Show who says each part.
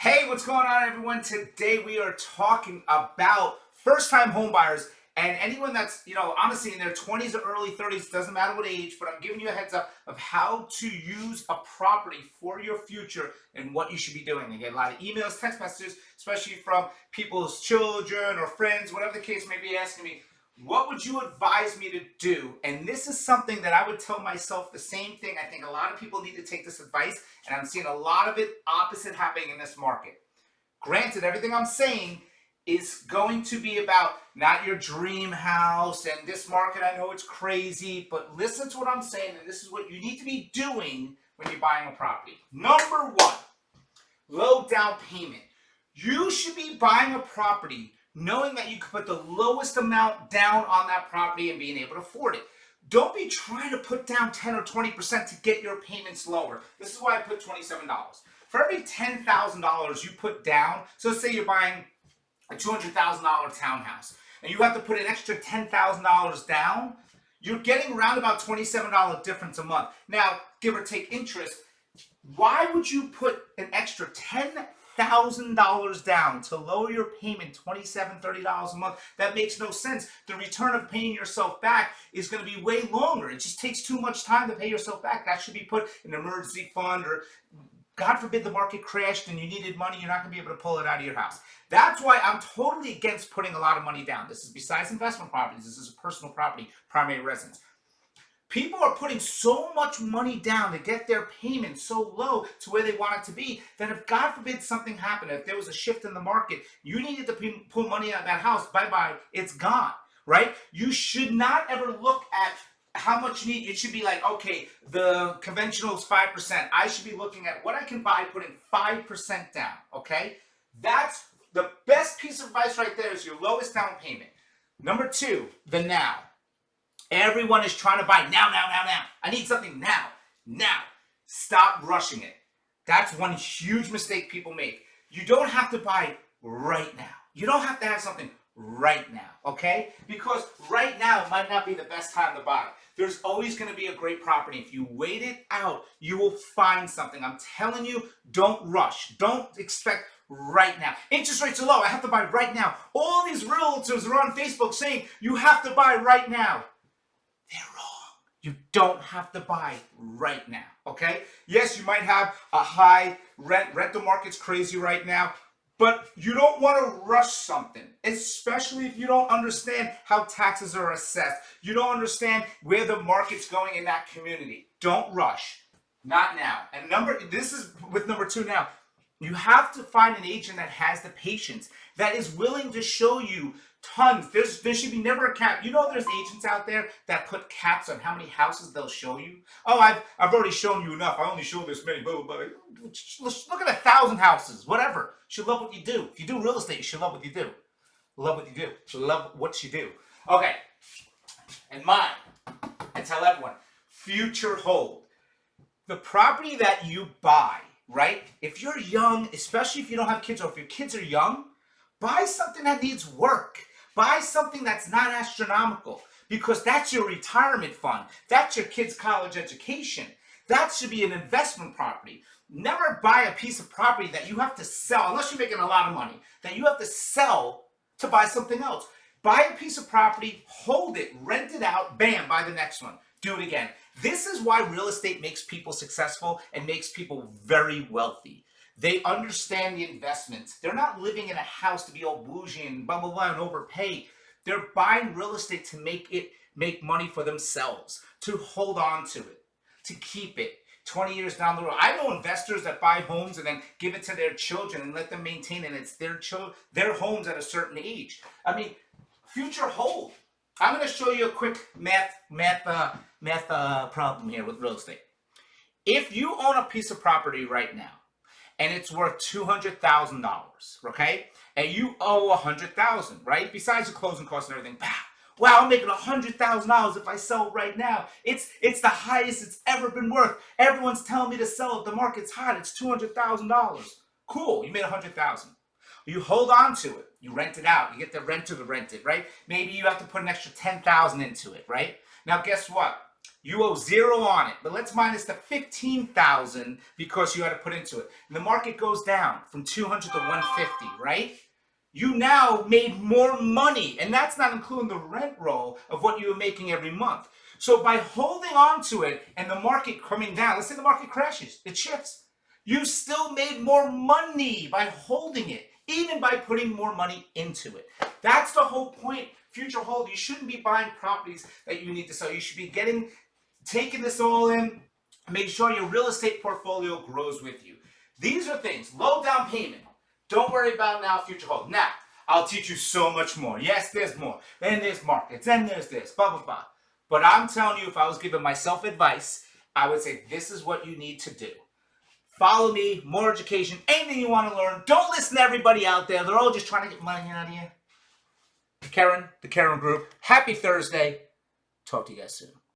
Speaker 1: Hey, what's going on, everyone? Today we are talking about first-time home buyers and anyone that's, honestly in their 20s or early 30s, doesn't matter what age, but I'm giving you a heads up of how to use a property for your future and what you should be doing. I get a lot of emails, text messages, especially from people's children or friends, whatever the case may be, asking me, what would you advise me to do? And this is something that I would tell myself the same thing. I think a lot of people need to take this advice, and I'm seeing a lot of it opposite happening in this market. Granted, everything I'm saying is going to be about not your dream house, and this market, I know it's crazy, but listen to what I'm saying, and this is what you need to be doing when you're buying a property. Number one, low down payment. You should be buying a property knowing that you can put the lowest amount down on that property and being able to afford it. Don't be trying to put down 10 or 20% to get your payments lower. This is why I put $27. For every $10,000 you put down, so let's say you're buying a $200,000 townhouse, and you have to put an extra $10,000 down, you're getting around about $27 difference a month. Now, give or take interest, why would you put an extra $10,000 down to lower your payment $27, $30 a month? That makes no sense. The return of paying yourself back is going to be way longer. It just takes too much time to pay yourself back. That should be put in an emergency fund, or God forbid the market crashed and you needed money, you're not going to be able to pull it out of your house. That's why I'm totally against putting a lot of money down. This is besides investment properties. This is a personal property, primary residence. People are putting so much money down to get their payment so low to where they want it to be that if God forbid something happened, if there was a shift in the market, you needed to pull money out of that house, bye-bye, it's gone, right? You should not ever look at how much you need. It should be like, okay, the conventional is 5%. I should be looking at what I can buy putting 5% down, okay? That's the best piece of advice right there, is your lowest down payment. Number two, the now. Everyone is trying to buy now. I need something now. Stop rushing it. That's one huge mistake people make. You don't have to buy right now. You don't have to have something right now, okay? Because right now might not be the best time to buy. There's always going to be a great property. If you wait it out, you will find something. I'm telling you, don't rush. Don't expect right now. Interest rates are low. I have to buy right now. All these realtors are on Facebook saying you have to buy right now. They're wrong. You don't have to buy right now, okay? Yes, you might have a high rent. Rental market's crazy right now, but you don't want to rush something, especially if you don't understand how taxes are assessed. You don't understand where the market's going in that community. Don't rush. Not now. And this is with number two now. You have to find an agent that has the patience, that is willing to show you tons. There should be never a cap. You know, there's agents out there that put caps on how many houses they'll show you. Oh, I've already shown you enough. I only show this many. Blah, blah, blah. Look at 1,000 houses. Whatever. You should love what you do. If you do real estate, you should love what you do. Love what you do. You should love what you do. Okay. And mine, I tell everyone, future hold. The property that you buy, right? If you're young, especially if you don't have kids, or if your kids are young, buy something that needs work. Buy something that's not astronomical, because that's your retirement fund. That's your kid's college education. That should be an investment property. Never buy a piece of property that you have to sell, unless you're making a lot of money, that you have to sell to buy something else. Buy a piece of property, hold it, rent it out, bam, buy the next one. Do it again. This is why real estate makes people successful and makes people very wealthy. They understand the investments. They're not living in a house to be all bougie and blah, blah, blah, and overpay. They're buying real estate to make money for themselves, to hold on to it, to keep it 20 years down the road. I know investors that buy homes and then give it to their children and let them maintain it, and it's their homes at a certain age. I mean, future hold. I'm going to show you a quick math problem here with real estate. If you own a piece of property right now, and it's worth $200,000, okay? And you owe $100,000, right? Besides the closing costs and everything. Wow, I'm making $100,000 if I sell right now. It's the highest it's ever been worth. Everyone's telling me to sell it. The market's hot. It's $200,000. Cool, you made $100,000. You hold on to it. You rent it out. You get the renter to rent it, right? Maybe you have to put an extra $10,000 into it, right? Now, guess what? You owe zero on it, but let's minus the 15,000 because you had to put into it. And the market goes down from 200 to 150, right? You now made more money, and that's not including the rent roll of what you were making every month. So by holding on to it and the market coming down, let's say the market crashes, it shifts. You still made more money by holding it, even by putting more money into it. That's the whole point. Future hold, you shouldn't be buying properties that you need to sell. You should be taking this all in, make sure your real estate portfolio grows with you. These are things, low down payment. Don't worry about now, future hold. Now, I'll teach you so much more. Yes, there's more. Then there's markets. Then there's this, blah, blah, blah. But I'm telling you, if I was giving myself advice, I would say this is what you need to do. Follow me, more education, anything you want to learn. Don't listen to everybody out there. They're all just trying to get money out of you. Kerin, the Kerin Group. Happy Thursday. Talk to you guys soon.